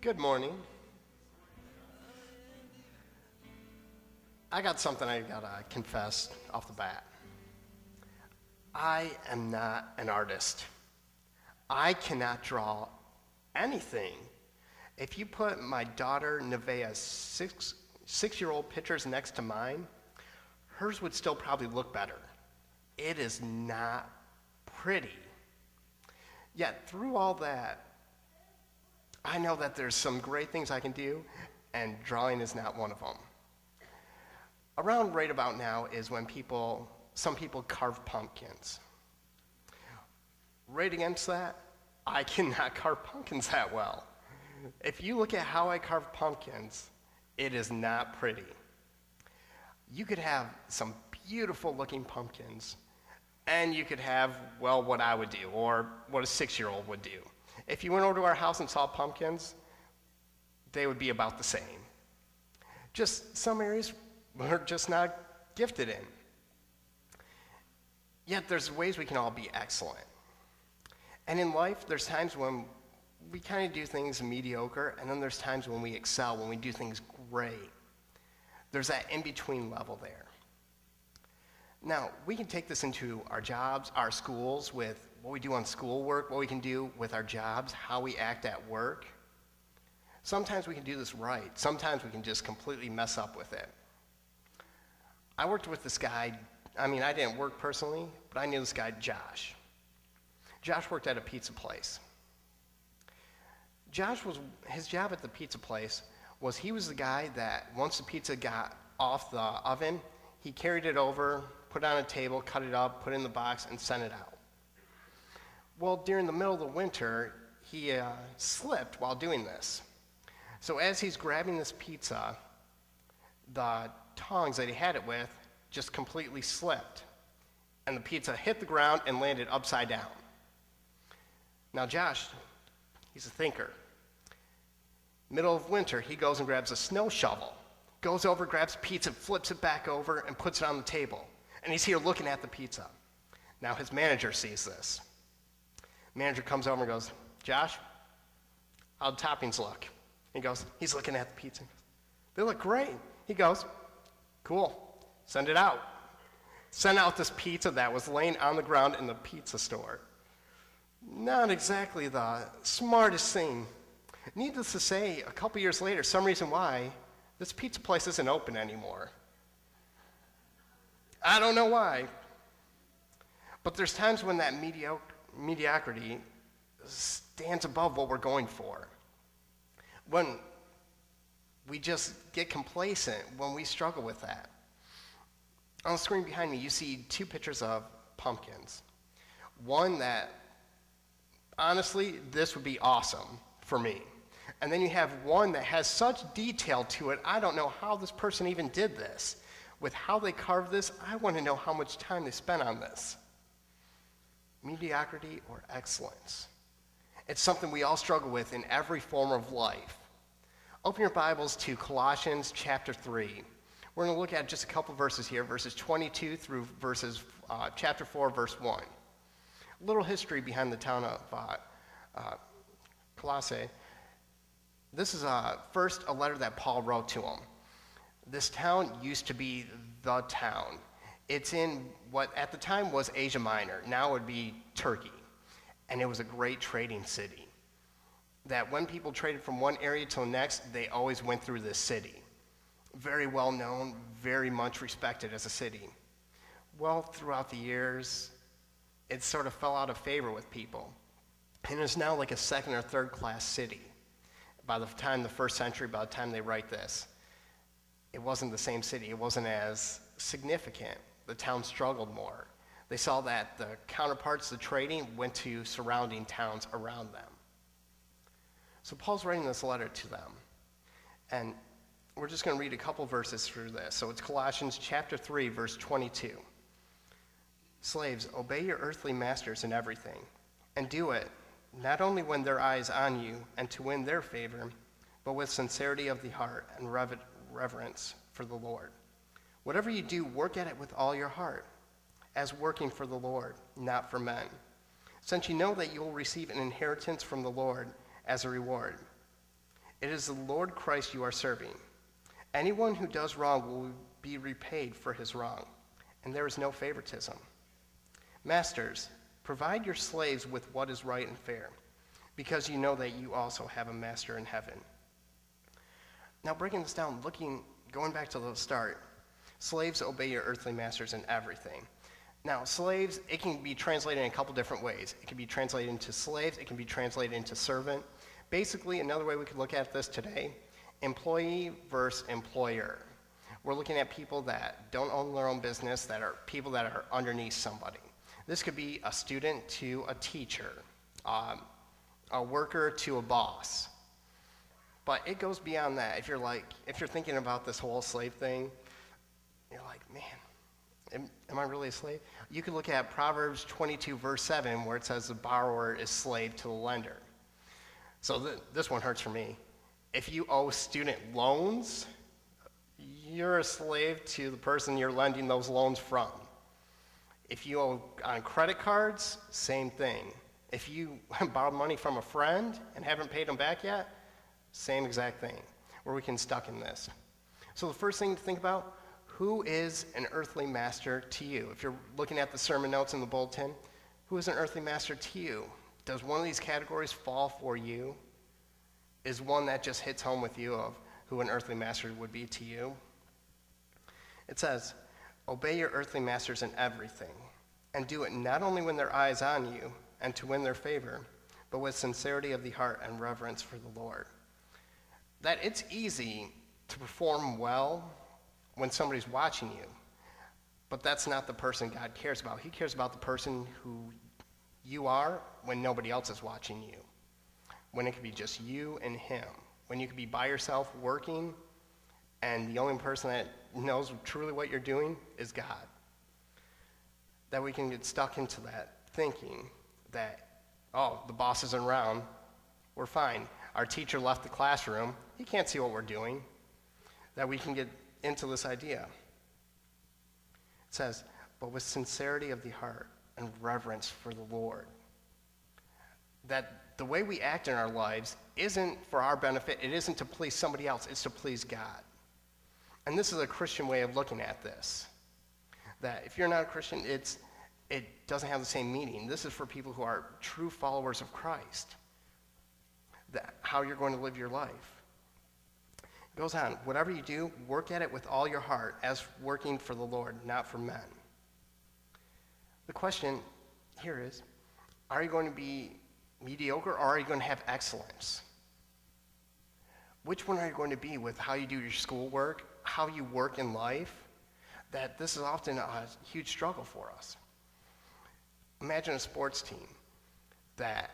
Good morning. I got something I gotta confess off the bat. I am not an artist. I cannot draw anything. If you put my daughter Nevaeh's six-year-old pictures next to mine, hers would still probably look better. It is not pretty. Yet through all that, I know that there's some great things I can do, and drawing is not one of them. Around right about now is when some people carve pumpkins. Right against that, I cannot carve pumpkins that well. If you look at how I carve pumpkins, it is not pretty. You could have some beautiful looking pumpkins, and you could have, well, what I would do, or what a 6-year-old would do. If you went over to our house and saw pumpkins, they would be about the same. Just some areas we're just not gifted in. Yet there's ways we can all be excellent. And in life, there's times when we kind of do things mediocre, and then there's times when we excel, when we do things great. There's that in-between level there. Now, we can take this into our jobs, our schools, with what we do on schoolwork, what we can do with our jobs, how we act at work. Sometimes we can do this right. Sometimes we can just completely mess up with it. I worked with this guy. I didn't work personally, but I knew this guy, Josh. Josh worked at a pizza place. His job at the pizza place was he was the guy that once the pizza got off the oven, he carried it over, put it on a table, cut it up, put it in the box, and sent it out. Well, during the middle of the winter, he slipped while doing this. So as he's grabbing this pizza, the tongs that he had it with just completely slipped, and the pizza hit the ground and landed upside down. Now Josh, he's a thinker. Middle of winter, he goes and grabs a snow shovel, goes over, grabs pizza, flips it back over, and puts it on the table. And he's here looking at the pizza. Now his manager sees this. Manager comes over and goes, "Josh, how'd toppings look?" He's looking at the pizza. "They look great." He goes, "Cool, send it out." Sent out this pizza that was laying on the ground in the pizza store. Not exactly the smartest thing. Needless to say, a couple years later, some reason why, this pizza place isn't open anymore. I don't know why. But there's times when that mediocrity stands above what we're going for. When we just get complacent, when we struggle with that. On the screen behind me, you see 2 pictures of pumpkins. One that, honestly, this would be awesome for me. And then you have one that has such detail to it, I don't know how this person even did this. With how they carved this, I want to know how much time they spent on this. Mediocrity or excellence? It's something we all struggle with in every form of life. Open your Bibles to Colossians chapter 3. We're going to look at just a couple verses here, verses 22 through chapter 4, verse 1. A little history behind the town of Colossae. This is first a letter that Paul wrote to them. This town used to be the town. It's in what at the time was Asia Minor. Now it would be Turkey. And it was a great trading city. That when people traded from one area to the next, they always went through this city. Very well known, very much respected as a city. Well, throughout the years, it sort of fell out of favor with people. And it's now like a second or third class city. By the time the first century, by the time they write this, it wasn't the same city. It wasn't as significant. The town struggled more. They saw that the counterparts, the trading, went to surrounding towns around them. So Paul's writing this letter to them. And we're just going to read a couple verses through this. So it's Colossians chapter 3, verse 22. "Slaves, obey your earthly masters in everything, and do it, not only when their eye is on you and to win their favor, but with sincerity of the heart and reverence for the Lord. Whatever you do, work at it with all your heart, as working for the Lord, not for men, since you know that you will receive an inheritance from the Lord as a reward. It is the Lord Christ you are serving. Anyone who does wrong will be repaid for his wrong, and there is no favoritism. Masters, provide your slaves with what is right and fair, because you know that you also have a master in heaven. Now, breaking this down, going back to the start, slaves, obey your earthly masters in everything. Now, slaves, it can be translated in a couple different ways. It can be translated into slaves. It can be translated into servant. Basically, another way we could look at this today, employee versus employer. We're looking at people that don't own their own business, that are people that are underneath somebody. This could be a student to a teacher, a worker to a boss. But it goes beyond that. If you're thinking about this whole slave thing, you're like, man, am I really a slave? You could look at Proverbs 22, verse 7, where it says the borrower is slave to the lender. So this one hurts for me. If you owe student loans, you're a slave to the person you're lending those loans from. If you owe on credit cards, same thing. If you borrowed money from a friend and haven't paid them back yet, same exact thing, where we can stuck in this. So the first thing to think about, who is an earthly master to you? If you're looking at the sermon notes in the bulletin, who is an earthly master to you? Does one of these categories fall for you? Is one that just hits home with you of who an earthly master would be to you? It says, obey your earthly masters in everything, and do it not only when their eye is on you and to win their favor, but with sincerity of the heart and reverence for the Lord. That it's easy to perform well when somebody's watching you, but that's not the person God cares about. He cares about the person who you are when nobody else is watching you, when it could be just you and him, when you could be by yourself working and the only person that knows truly what you're doing is God. That we can get stuck into that thinking that, oh, the boss isn't around, we're fine. Our teacher left the classroom, he can't see what we're doing. That we can get into this idea. It says, but with sincerity of the heart and reverence for the Lord. That the way we act in our lives isn't for our benefit, it isn't to please somebody else, it's to please God. And this is a Christian way of looking at this. That if you're not a Christian, it doesn't have the same meaning. This is for people who are true followers of Christ. That how you're going to live your life. It goes on, whatever you do, work at it with all your heart as working for the Lord, not for men. The question here is, are you going to be mediocre or are you going to have excellence? Which one are you going to be with how you do your schoolwork, how you work in life? That this is often a huge struggle for us. Imagine a sports team that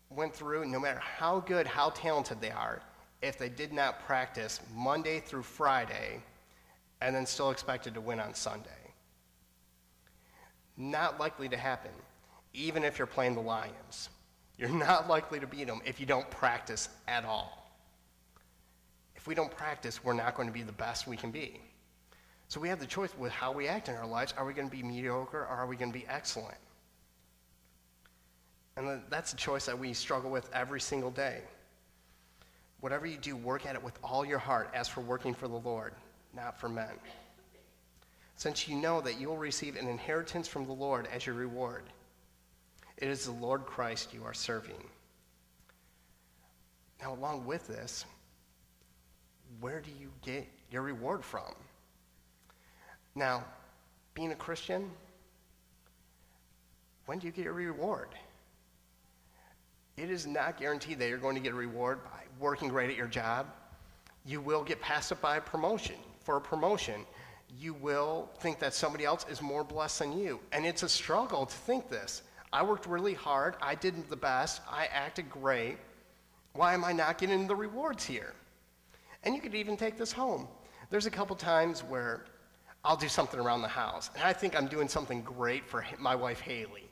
went through, no matter how good, how talented they are, if they did not practice Monday through Friday and then still expected to win on Sunday. Not likely to happen, even if you're playing the Lions. You're not likely to beat them if you don't practice at all. If we don't practice, we're not going to be the best we can be. So we have the choice with how we act in our lives. Are we going to be mediocre or are we going to be excellent? And that's a choice that we struggle with every single day. Whatever you do, work at it with all your heart as for working for the Lord, not for men. Since you know that you will receive an inheritance from the Lord as your reward. It is the Lord Christ you are serving. Now, along with this, where do you get your reward from? Now, being a Christian, when do you get your reward? It is not guaranteed that you're going to get a reward by working great at your job. You will get passed up by a promotion. For a promotion, you will think that somebody else is more blessed than you. And it's a struggle to think this. I worked really hard. I did the best. I acted great. Why am I not getting the rewards here? And you could even take this home. There's a couple times where I'll do something around the house, and I think I'm doing something great for my wife, Haley,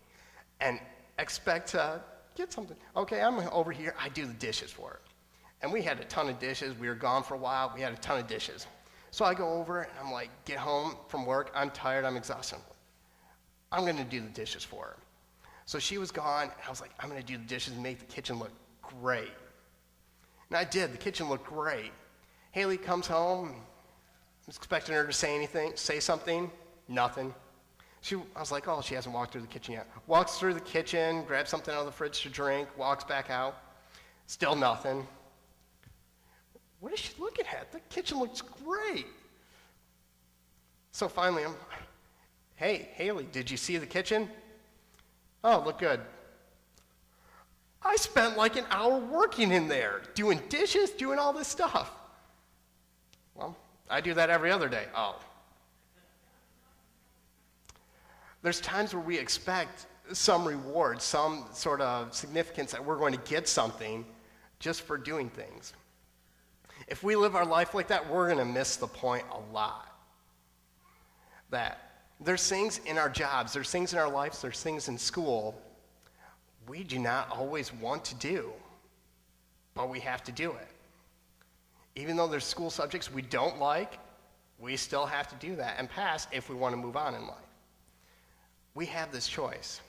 and expect to get something. Okay, I'm over here. I do the dishes for her. And we had a ton of dishes. We were gone for a while. We had a ton of dishes. So I go over, and I'm like, get home from work. I'm tired. I'm exhausted. I'm going to do the dishes for her. So she was gone, and I was like, I'm going to do the dishes and make the kitchen look great. And I did. The kitchen looked great. Haley comes home. I was expecting her to say something. Nothing. I was like, oh, she hasn't walked through the kitchen yet. Walks through the kitchen, grabs something out of the fridge to drink, walks back out. Still nothing. What is she looking at? The kitchen looks great. So finally, hey, Haley, did you see the kitchen? Oh, look good. I spent like an hour working in there, doing dishes, doing all this stuff. Well, I do that every other day. Oh. There's times where we expect some reward, some sort of significance that we're going to get something just for doing things. If we live our life like that, we're going to miss the point a lot. That there's things in our jobs, there's things in our lives, there's things in school we do not always want to do, but we have to do it. Even though there's school subjects we don't like, we still have to do that and pass if we want to move on in life. We have this choice.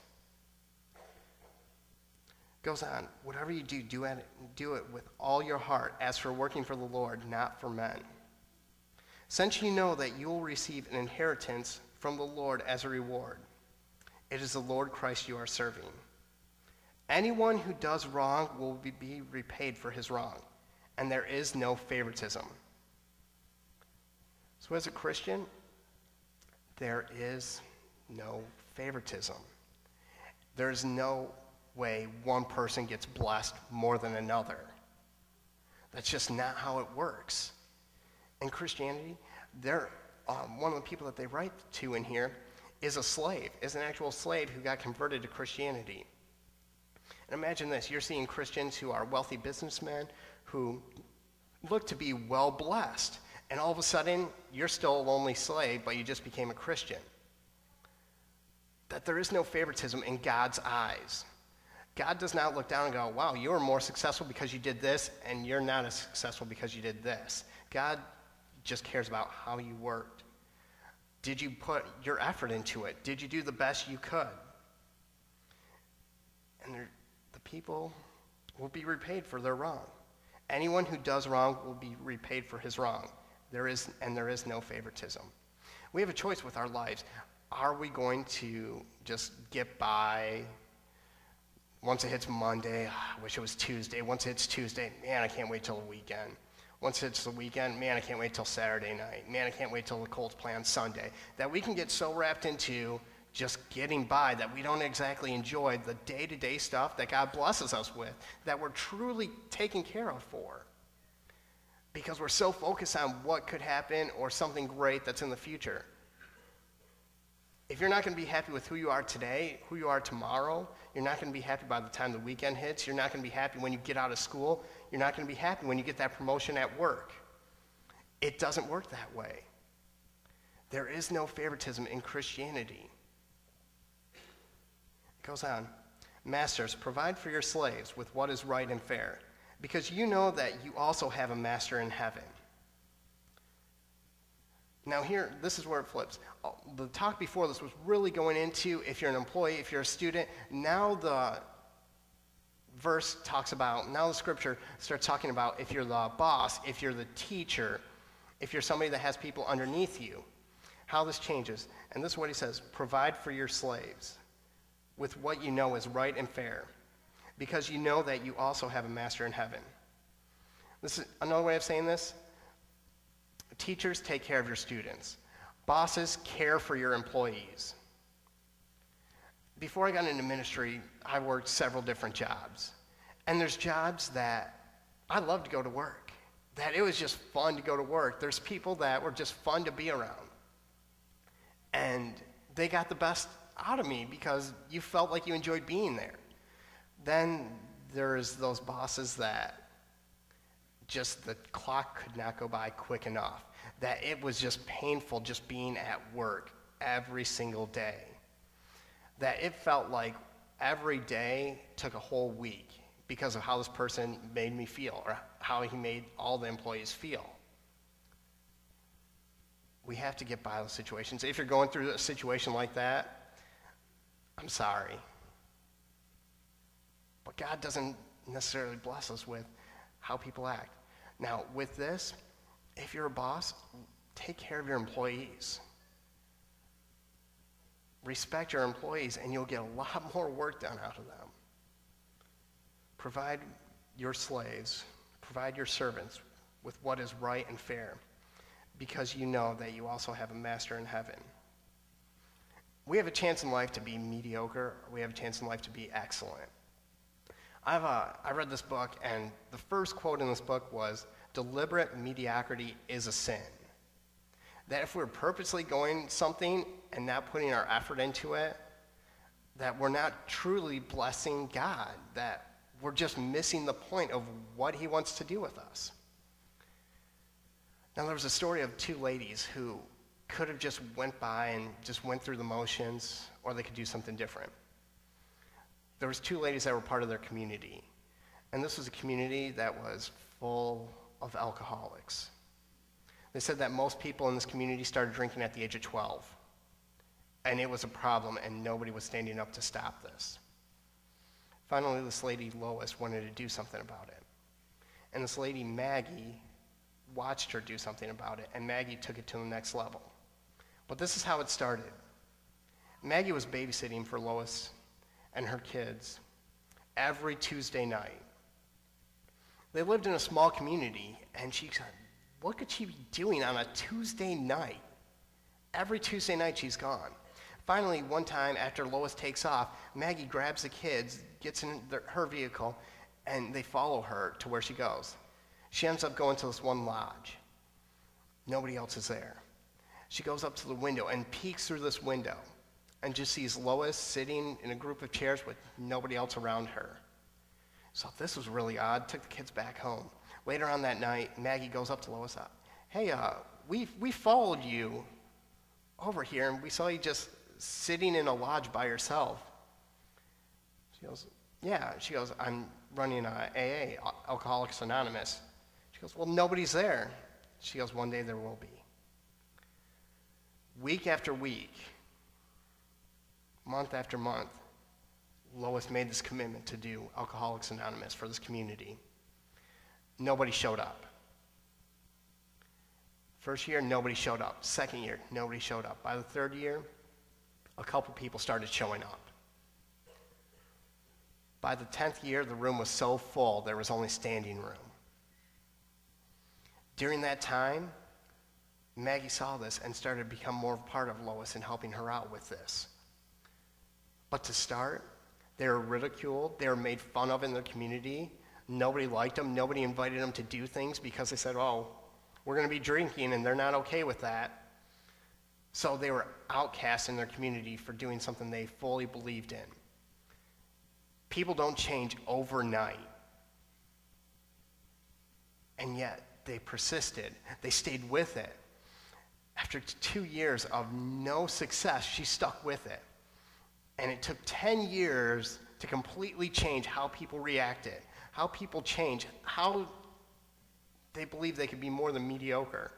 Goes on, whatever you do, do it with all your heart, as for working for the Lord, not for men. Since you know that you will receive an inheritance from the Lord as a reward, it is the Lord Christ you are serving. Anyone who does wrong will be repaid for his wrong, and there is no favoritism. So as a Christian, there is no favoritism. There's no way one person gets blessed more than another. That's just not how it works. In Christianity, one of the people that they write to in here is a slave, is an actual slave who got converted to Christianity. And imagine this, you're seeing Christians who are wealthy businessmen who look to be well blessed, and all of a sudden, you're still a lonely slave, but you just became a Christian. That there is no favoritism in God's eyes. God does not look down and go, wow, you were more successful because you did this, and you're not as successful because you did this. God just cares about how you worked. Did you put your effort into it? Did you do the best you could? And the people will be repaid for their wrong. Anyone who does wrong will be repaid for his wrong. There is no favoritism. We have a choice with our lives. Are we going to just get by? Once it hits Monday, I wish it was Tuesday. Once it hits Tuesday, man, I can't wait till the weekend. Once it's the weekend, man, I can't wait till Saturday night. Man, I can't wait till the Colts play on Sunday. That we can get so wrapped into just getting by that we don't exactly enjoy the day-to-day stuff that God blesses us with, that we're truly taken care of for. Because we're so focused on what could happen or something great that's in the future. If you're not going to be happy with who you are today, who you are tomorrow, you're not going to be happy by the time the weekend hits, you're not going to be happy when you get out of school, you're not going to be happy when you get that promotion at work. It doesn't work that way. There is no favoritism in Christianity. It goes on. Masters, provide for your slaves with what is right and fair, because you know that you also have a master in heaven. Now here, this is where it flips. The talk before this was really going into if you're an employee, if you're a student. Now the verse talks about, now the scripture starts talking about if you're the boss, if you're the teacher, if you're somebody that has people underneath you, how this changes. And this is what he says, provide for your slaves with what you know is right and fair, because you know that you also have a master in heaven. This is another way of saying this. Teachers, take care of your students. Bosses, care for your employees. Before I got into ministry, I worked several different jobs. And there's jobs that I love to go to work, that it was just fun to go to work. There's people that were just fun to be around. And they got the best out of me because you felt like you enjoyed being there. Then there's those bosses that just the clock could not go by quick enough, that it was just painful just being at work every single day, that it felt like every day took a whole week because of how this person made me feel or how he made all the employees feel. We have to get by those situations. If you're going through a situation like that, I'm sorry. But God doesn't necessarily bless us with how people act. Now, with this, if you're a boss, take care of your employees. Respect your employees, and you'll get a lot more work done out of them. Provide your slaves, provide your servants with what is right and fair, because you know that you also have a master in heaven. We have a chance in life to be mediocre. We have a chance in life to be excellent. I read this book, and the first quote in this book was, "Deliberate mediocrity is a sin." That if we're purposely going something and not putting our effort into it, that we're not truly blessing God, that we're just missing the point of what he wants to do with us. Now, there was a story of two ladies who could have just went by and just went through the motions, or they could do something different. There was two ladies that were part of their community, and this was a community that was full of alcoholics. They said that most people in this community started drinking at the age of 12, and it was a problem, and nobody was standing up to stop this. Finally, this lady, Lois, wanted to do something about it, and this lady, Maggie, watched her do something about it, and Maggie took it to the next level. But this is how it started. Maggie was babysitting for Lois and her kids every Tuesday night. They lived in a small community, and she said, what could she be doing on a Tuesday night? Every Tuesday night she's gone. Finally, one time after Lois takes off, Maggie grabs the kids, gets in her vehicle, and they follow her to where she goes. She ends up going to this one lodge. Nobody else is there. She goes up to the window and peeks through this window and just sees Lois sitting in a group of chairs with nobody else around her. So this was really odd, took the kids back home. Later on that night, Maggie goes up to Lois, hey, we followed you over here, and we saw you just sitting in a lodge by yourself. She goes, yeah. She goes, I'm running AA, Alcoholics Anonymous. She goes, well, nobody's there. She goes, one day there will be. Week after week, month after month, Lois made this commitment to do Alcoholics Anonymous for this community. Nobody showed up. First year, nobody showed up. Second year, nobody showed up. By the third year, a couple people started showing up. By the 10th year, the room was so full, there was only standing room. During that time, Maggie saw this and started to become more part of Lois and helping her out with this. But to start, they were ridiculed, they were made fun of in their community. Nobody liked them, nobody invited them to do things because they said, oh, we're going to be drinking, and they're not okay with that. So they were outcast in their community for doing something they fully believed in. People don't change overnight. And yet, they persisted. They stayed with it. After 2 years of no success, she stuck with it. And it took 10 years to completely change how people reacted, how people change, how they believed they could be more than mediocre.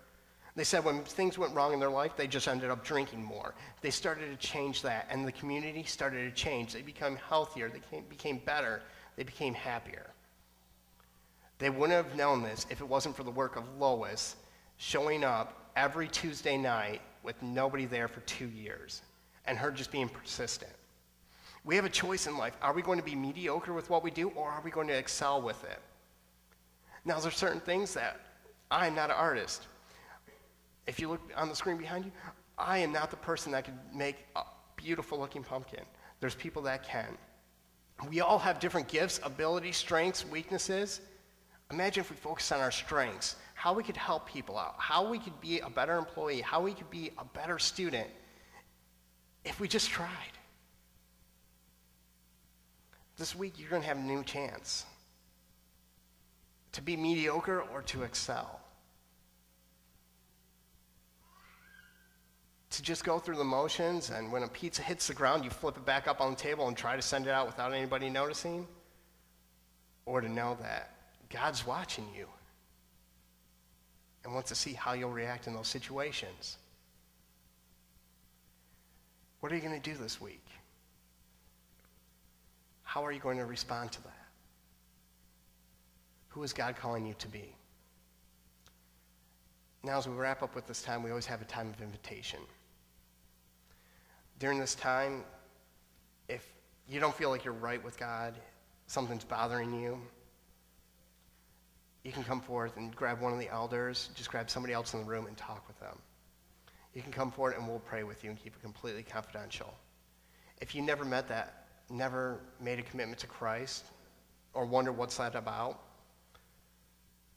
They said when things went wrong in their life, they just ended up drinking more. They started to change that, and the community started to change. They became healthier, they became better, they became happier. They wouldn't have known this if it wasn't for the work of Lois showing up every Tuesday night with nobody there for 2 years, and her just being persistent. We have a choice in life. Are we going to be mediocre with what we do, or are we going to excel with it? Now, there's certain things that I'm not an artist. If you look on the screen behind you, I am not the person that can make a beautiful looking pumpkin. There's people that can. We all have different gifts, abilities, strengths, weaknesses. Imagine if we focus on our strengths, how we could help people out, how we could be a better employee, how we could be a better student if we just tried. This week, you're going to have a new chance to be mediocre or to excel. To just go through the motions, and when a pizza hits the ground, you flip it back up on the table and try to send it out without anybody noticing, or to know that God's watching you and wants to see how you'll react in those situations. What are you going to do this week? How are you going to respond to that? Who is God calling you to be? Now, as we wrap up with this time, we always have a time of invitation. During this time, if you don't feel like you're right with God, something's bothering you, you can come forth and grab one of the elders, just grab somebody else in the room and talk with them. You can come forward and we'll pray with you and keep it completely confidential. If you never made a commitment to Christ or wonder what's that about,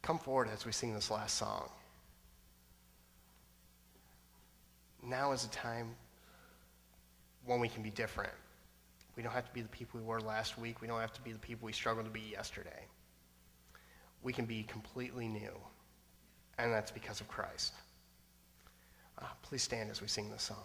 come forward as we sing this last song. Now is a time when we can be different. We don't have to be the people we were last week. We don't have to be the people we struggled to be yesterday. We can be completely new, and that's because of Christ. Please stand as we sing this song.